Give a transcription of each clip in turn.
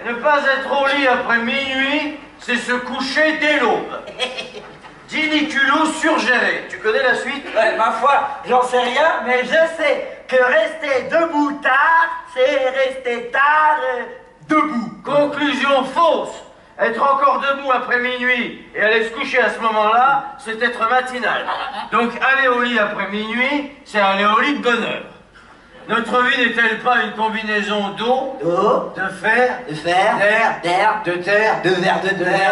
Ne pas être au lit après minuit, c'est se coucher dès l'aube. Diniculo surgéré. Tu connais la suite? Ouais, ma foi, j'en sais rien, mais je sais que rester debout tard, c'est rester tard debout. Conclusion fausse. Être encore debout après minuit et aller se coucher à ce moment-là, c'est être matinal. Donc aller au lit après minuit, c'est aller au lit de bonne heure. Notre vie n'est-elle pas une combinaison d'eau, de fer, d'air, de terre, de verre de terre?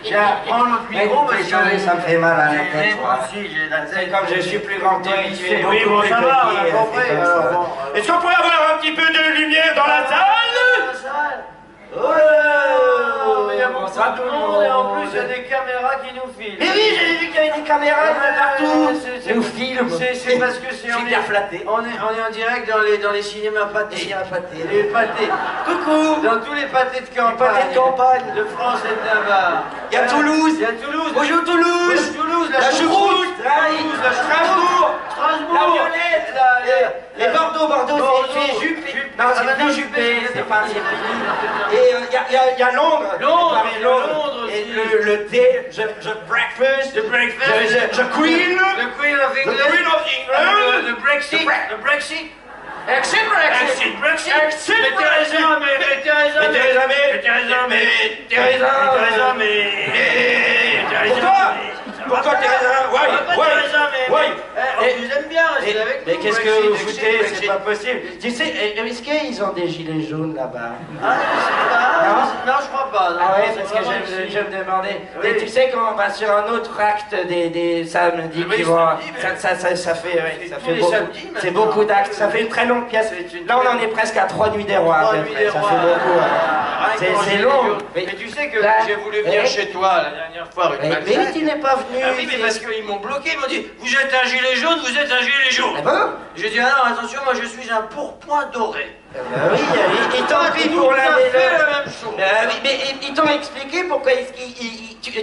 Tiens, prends l'autre micro, parce que ça me fait mal à la tête. moi aussi, j'ai la C'est tête. comme je suis plus grand que toi, tu es Oui, beaucoup bon, plus ça va, on a petit, compris. c'est comme ça. Bon. Est-ce qu'on pourrait avoir un petit peu de lumière dans la salle? Oh, mais il y a beaucoup de monde et en plus il y a des caméras qui nous filment. Mais oui, j'ai vu qu'il y avait des caméras partout. C'est Nous filment. C'est parce que c'est Je suis bien flatté. on est en direct dans les cinémas pâtés. pâté. Les pâtés. Coucou. Dans tous les pâtés de campagne. pâtés de campagne. De France et de Navarre. Il y a Toulouse. Il y a Toulouse. Bonjour Toulouse. Toulouse, La choucroute. Toulouse, la Strasbourg. La Violette. Et Bordeaux, c'est Juppé. Non, c'est plus Juppé. C'est pas Et il y a Londres. Londres Et aussi. le thé, je breakfast. The breakfast. Je queen. The Queen of England. The Queen of England. The Brexit. The Brexit. Exit Exit Brexit. Mais Theresa May. Pourquoi Theresa? On vous aime bien, restez avec nous. Mais qu'est-ce que Brexit, vous Brexit, foutez? Brexit. C'est pas possible. Tu sais, est-ce qu'ils ont des gilets jaunes là-bas? Ah, je sais pas. Non, je crois pas. Non, Ah ouais, c'est parce vraiment que ici. je me demandais. Oui. Et tu sais qu'on va sur un autre acte des samedis Oui, qui vont. samedi, mais- Ça fait, ouais, C'est ça tous fait les beaucoup. samedis, C'est maintenant. beaucoup d'actes. Ça fait une très longue pièce. Là, on en est presque à 3 nuits des rois. à Trois peu nuits près. des Ça rois. fait beaucoup. ouais. Rien C'est- que c'est manger long. des gueux. Mais- Mais tu sais que Là- j'ai voulu venir Eh chez toi la dernière fois, rue de Mais Balzac. oui, tu n'es pas venu. Ah oui, mais parce qu'ils m'ont bloqué, ils m'ont dit vous êtes un gilet jaune, vous êtes un gilet jaune. Ah bon? J'ai dit ah non, attention, moi je suis un pourpoint doré. Oui, ils t'ont pris Tout pour à la fait médaille. la même chose. Oui, mais ils t'ont expliqué pourquoi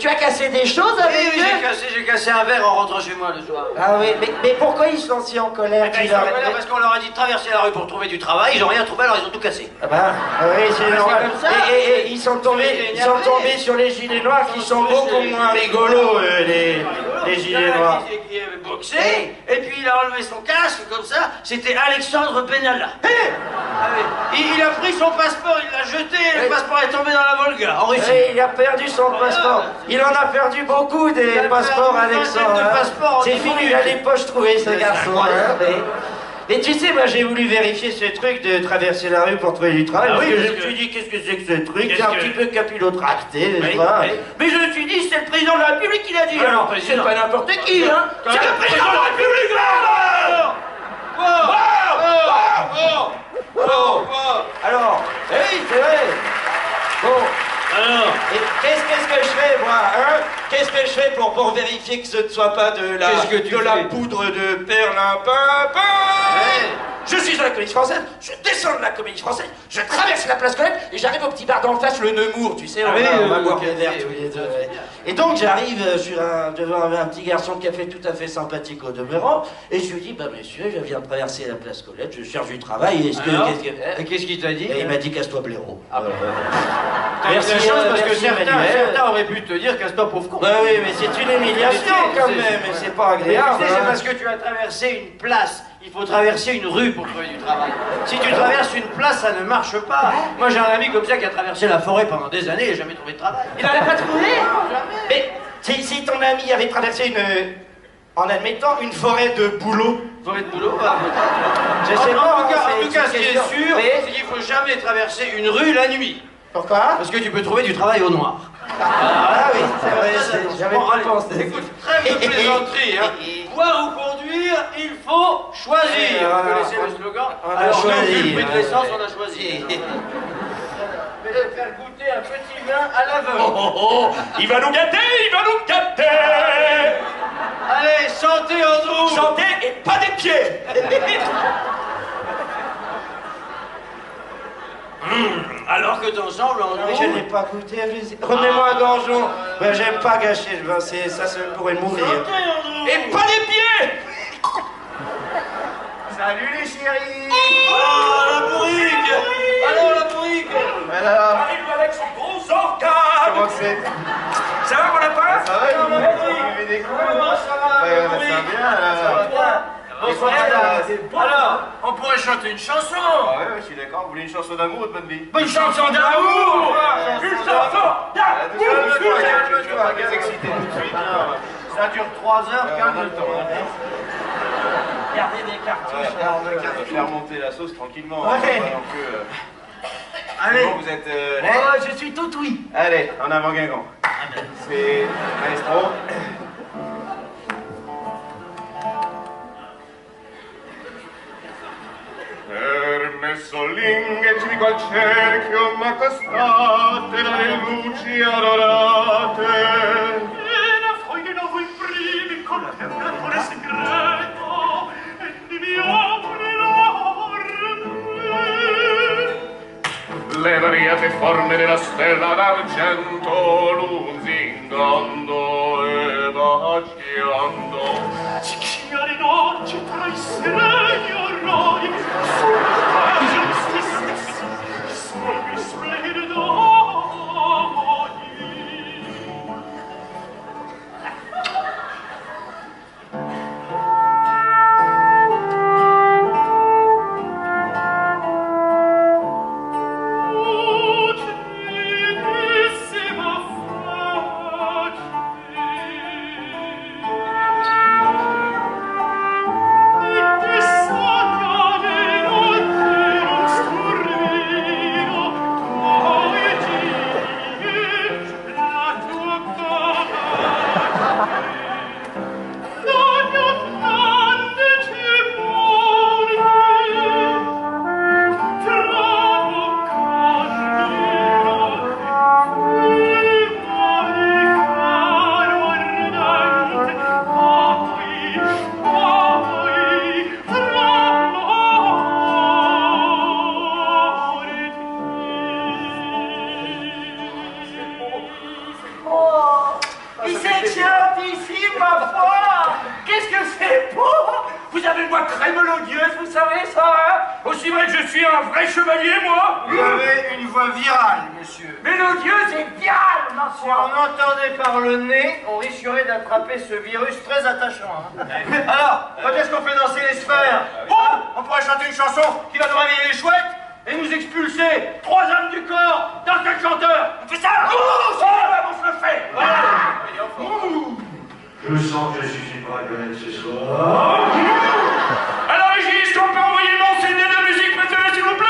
tu as cassé des choses avec Oui, eux? j'ai cassé un verre en rentrant chez moi le soir. Ah oui, mais pourquoi ils sont si en colère? Ils sont en colère parce qu'on leur a dit de traverser la rue pour trouver du travail, ils n'ont rien trouvé, alors ils ont tout cassé. Ah bah, oui, c'est normal. comme ça. Et ils sont tombés sur les gilets noirs qui sont beaucoup moins rigolos, les gilets noirs. Qui avait boxé, et puis il a enlevé son casque comme ça, c'était Alexandre Benalla. Ah oui. Il a pris son passeport, il l'a jeté, et le passeport est tombé dans la Volga, en Russie. Oui, il a perdu son passeport. Il en a perdu beaucoup des Il a passeports, perdu une Alexandre. vingtaine de hein. passeports en C'est 10 fini, minutes. il a les poches trouvées, ce C'est garçon. incroyable. hein, mais tu sais, moi j'ai voulu vérifier ce truc de traverser la rue pour trouver du travail. Ah parce oui, que parce je me que- suis dit, qu'est-ce que c'est que ce truc? Qu'est-ce C'est un que- petit peu capillotracté, n'est-ce Oui, pas? oui. Mais je me suis dit, c'est le président de la République qui l'a dit. Ah, Alors, le c'est président. pas n'importe qui, hein? Quand C'est même. le président de la République, là! Alors, oui, c'est vrai. Bon. Alors, Et qu'est-ce que je fais, moi, hein? Qu'est-ce que je fais pour vérifier que ce ne soit pas de la, Qu'est-ce que tu de la fais poudre de perlimpinpin? Ouais. Je suis à la Comédie Française, je descends de la Comédie Française, je traverse la place Colette et j'arrive au petit bar d'en face, le Nemours, tu sais, Ah on oui, va le boire café, des verres tous oui, les deux. oui. ouais. Et donc j'arrive devant un petit garçon de café tout à fait sympathique au demeurant, et je lui dis, bah monsieur, je viens de traverser la place Colette, je cherche du travail, est-ce que... Alors qu'est-ce que- et qu'est-ce qu'il t'a dit? Et il m'a dit, casse-toi blaireau. T'as eu Merci, de la chance parce que merci, certains Emmanuel. auraient pu te dire casse-toi pauvre con. Bah oui, mais c'est une humiliation quand même, mais c'est pas Mais agréable. tu sais, c'est hein. parce que tu as traversé une place. Il faut traverser une rue pour trouver du travail. Si tu traverses une place, ça ne marche pas. Moi, j'ai un ami comme ça qui a traversé la forêt pendant des années et n'a jamais trouvé de travail. Il n'en a pas trouvé? Jamais. Mais si ton ami avait traversé en admettant une forêt de bouleaux, Forêt de boulot, bah, je sais en pas. tout cas, ce qui est question. sûr, Oui. c'est qu'il faut jamais traverser une rue la nuit. Pourquoi? Parce que tu peux trouver du travail au noir. Ah oui, c'est vrai, j'avais Bon, pas allez, pensé. écoute, trêve de plaisanterie, hein. Boire ou conduire, il faut choisir. Vous connaissez le slogan? on a Alors, choisi, vu le prix de hein. l'essence, on a choisi. Mais de faire goûter un petit vin à l'aveugle. Il va nous gâter, il va nous gâter. Allez, santé Andrew. Chanter et pas des pieds. Alors que t'ensemble, Mais je Andrew. n'ai pas goûté, remets-moi un gorgeon. Ben, j'aime pas gâcher le vin, ça pourrait mourir. Santé Andrew. Et pas des pieds. Salut les chéris. Oh, la bourrique. Alors la bourrique. Alors, Arrive avec son gros organe. comment c'est? Ça va, mon lapin? Ça va, vous buvez des coups? Comment ça va? Ouais, ça va bien, alors. Bonsoir, alors, on pourrait chanter une chanson. Ah ouais, je suis d'accord. Vous voulez une chanson d'amour ou de bonne vie? Une chanson d'amour. Une chanson Tu vas pas les exciter tout de suite. Ça dure 3 heures, On a le temps. Gardez des cartouches. On va faire monter la sauce tranquillement. Ouais. Allez. Bon, vous êtes... Oh, je suis tout oui. Allez, en avant Guingamp. C'est maestro. Permesso l'ingheggico al cerchio m'accostate dalle luci adorate. La foglia non voi primi con l'amore segreto e di mio Le variate forme della stella d'argento lusingando e baciando. Chiare noci tra i sereni orrori sul splendido Vous avez une voix virale, monsieur. Mélodieuse et virale, ma Si on entendait par le nez, on risquerait d'attraper ce virus très attachant. Alors, quand est-ce qu'on fait danser les sphères? On pourrait chanter une chanson qui va nous réveiller les chouettes et nous expulser 3 âmes du corps d'un seul chanteur. On fait ça? On se le fait. Je sens que je suis pas connaître ce soir. Alors, Régis, qu'on peut envoyer mon CD de musique maintenant, s'il vous plaît?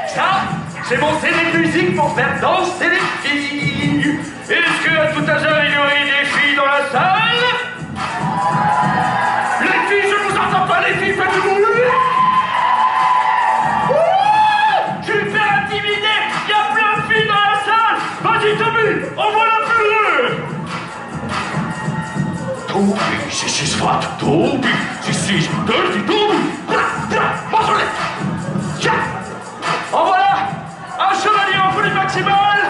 Ça, c'est mon CD de musique pour faire danser les filles. Est-ce que, à tout hasard, il y aurait des filles dans la salle? Les filles, je vous entends pas, les filles, faites du bruit! Je vais me faire intimider! Il y a plein de filles dans la salle! Vas-y, Tommy, envoie la plus! Toby, this is what Toby, this is dirty Toby! Mange-le! Tiens! En voilà! Un chevalier en folie maximale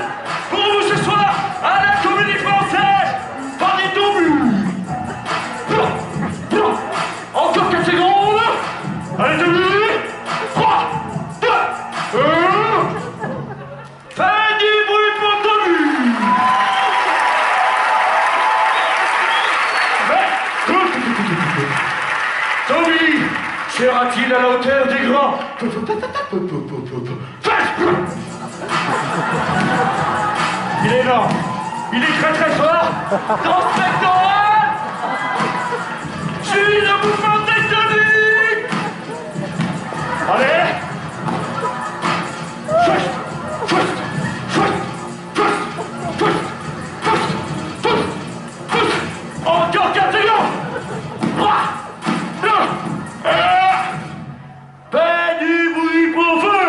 pour vous ce soir à la Comédie Française! Vas-y, Toby! Encore 4 secondes! Allez, Toby! 3, 2, 1! Fais du bruit pour Toby! Toby sera-t-il à la hauteur des grands? Il est lent, il est très très fort. Dans ce spectacle, suis le mouvement tectonique. Allez. Encore 4 secondes. 3, 2, 1. Fais du bruit pour feu.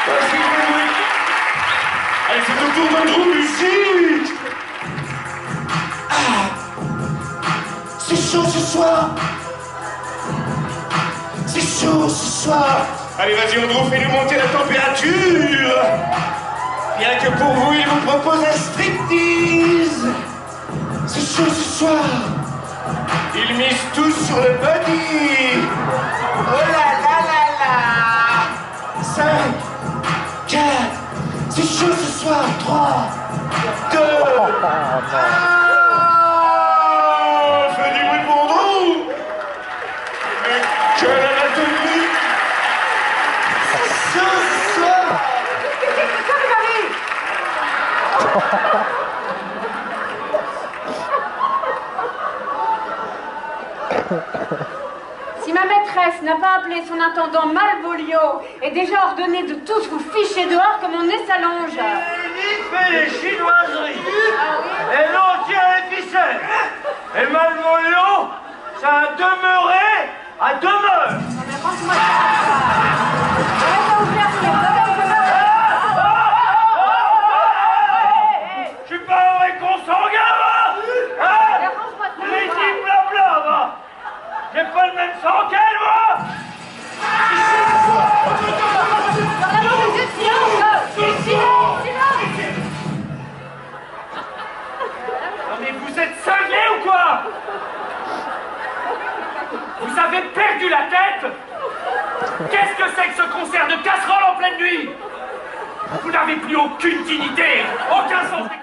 Voici le bruit. Allez, c'est le tour d'un groupe musique. C'est chaud ce soir. C'est chaud ce soir. Allez, vas-y, Andrew, fais-nous monter la température. Bien que pour vous, il vous propose un striptease. C'est chaud ce soir. Ils misent tous sur le body. Oh là là là là. 5, 4, c'est chaud ce soir. 3, 2, 1. Fais du bruit pour nous. Mais quelle anatomie. C'est chaud ce soir. Si ma maîtresse n'a pas appelé son intendant Malvolio et déjà ordonné de tous vous ficher dehors comme on est s'allonge. Il fait les chinoiseries. Et l'on tient les ficelles. Et Malvolio, ça a demeuré à demeure. Non mais franchement, arrête à ouvrir, vous avez Je suis pas un vrai consanguin, va. Hein? Les petits blabla, va. J'ai pas le même sang qu'elle, moi. Non mais vous êtes cinglés ou quoi? Vous avez perdu la tête? Qu'est-ce que c'est que ce concert de casseroles en pleine nuit? Vous n'avez plus aucune dignité, aucun sens des